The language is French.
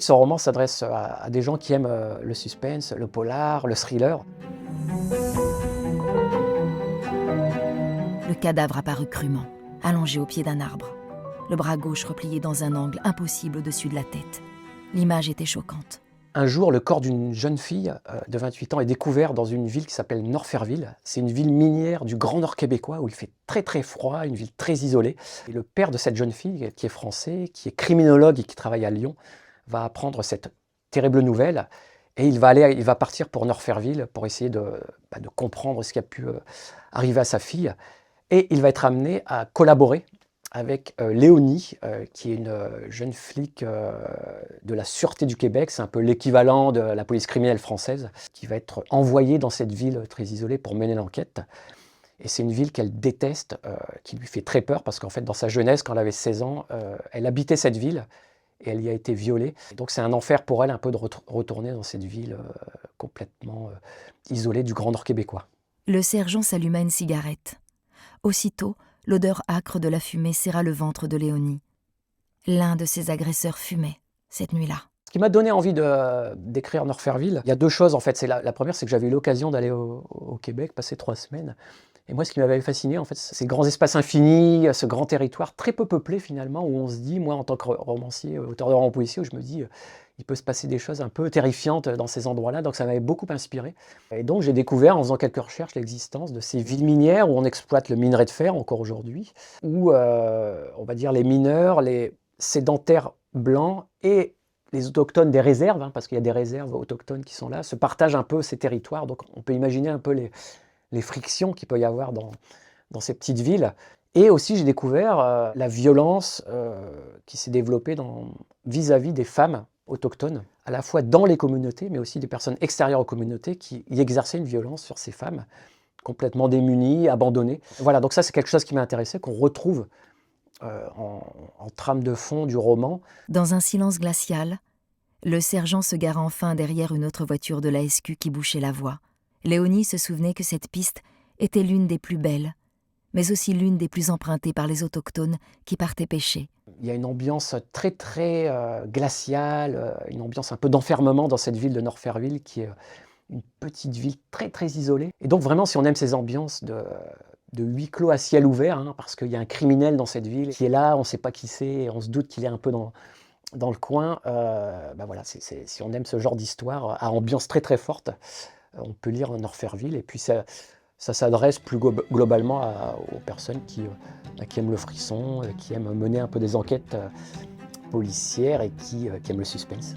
Ce roman s'adresse à des gens qui aiment le suspense, le polar, le thriller. Le cadavre apparut crûment, allongé au pied d'un arbre. Le bras gauche replié dans un angle impossible au-dessus de la tête. L'image était choquante. Un jour, le corps d'une jeune fille de 28 ans est découvert dans une ville qui s'appelle Norferville. C'est une ville minière du Grand Nord québécois où il fait très très froid, une ville très isolée. Et le père de cette jeune fille, qui est français, qui est criminologue et qui travaille à Lyon, va apprendre cette terrible nouvelle et il va partir pour Norferville pour essayer de comprendre ce qui a pu arriver à sa fille. Et il va être amené à collaborer avec Léonie, qui est une jeune flic de la Sûreté du Québec. C'est un peu l'équivalent de la police criminelle française, qui va être envoyée dans cette ville très isolée pour mener l'enquête. Et c'est une ville qu'elle déteste, qui lui fait très peur, parce qu'en fait, dans sa jeunesse, quand elle avait 16 ans, elle habitait cette ville, et elle y a été violée. Et donc c'est un enfer pour elle un peu de retourner dans cette ville complètement isolée du Grand Nord québécois. Le sergent s'alluma une cigarette. Aussitôt, l'odeur âcre de la fumée serra le ventre de Léonie. L'un de ses agresseurs fumait, cette nuit-là. Ce qui m'a donné envie d'écrire Norferville, il y a deux choses en fait. La première, c'est que j'avais eu l'occasion d'aller au Québec, passer 3 semaines. Et moi, ce qui m'avait fasciné, en fait, c'est ces grands espaces infinis, ce grand territoire très peu peuplé finalement, où on se dit, moi en tant que romancier, auteur de romans policiers, où je me dis, il peut se passer des choses un peu terrifiantes dans ces endroits-là, donc ça m'avait beaucoup inspiré. Et donc j'ai découvert, en faisant quelques recherches, l'existence de ces villes minières où on exploite le minerai de fer, encore aujourd'hui, où, on va dire, les mineurs, les sédentaires blancs et les autochtones des réserves, parce qu'il y a des réserves autochtones qui sont là, se partagent un peu ces territoires, donc on peut imaginer un peu les frictions qu'il peut y avoir dans ces petites villes. Et aussi, j'ai découvert la violence qui s'est développée vis-à-vis des femmes autochtones, à la fois dans les communautés, mais aussi des personnes extérieures aux communautés qui y exerçaient une violence sur ces femmes, complètement démunies, abandonnées. Voilà, donc ça, c'est quelque chose qui m'a intéressé, qu'on retrouve en trame de fond du roman. Dans un silence glacial, le sergent se gara enfin derrière une autre voiture de la SQ qui bouchait la voie. Léonie se souvenait que cette piste était l'une des plus belles, mais aussi l'une des plus empruntées par les autochtones qui partaient pêcher. Il y a une ambiance très très glaciale, une ambiance un peu d'enfermement dans cette ville de Norferville qui est une petite ville très très isolée. Et donc vraiment, si on aime ces ambiances de huis clos à ciel ouvert, parce qu'il y a un criminel dans cette ville qui est là, on ne sait pas qui c'est, et on se doute qu'il est un peu dans le coin, voilà, si on aime ce genre d'histoire à ambiance très très forte, on peut lire Norferville. Et puis ça s'adresse plus globalement aux personnes qui aiment le frisson, qui aiment mener un peu des enquêtes policières et qui aiment le suspense.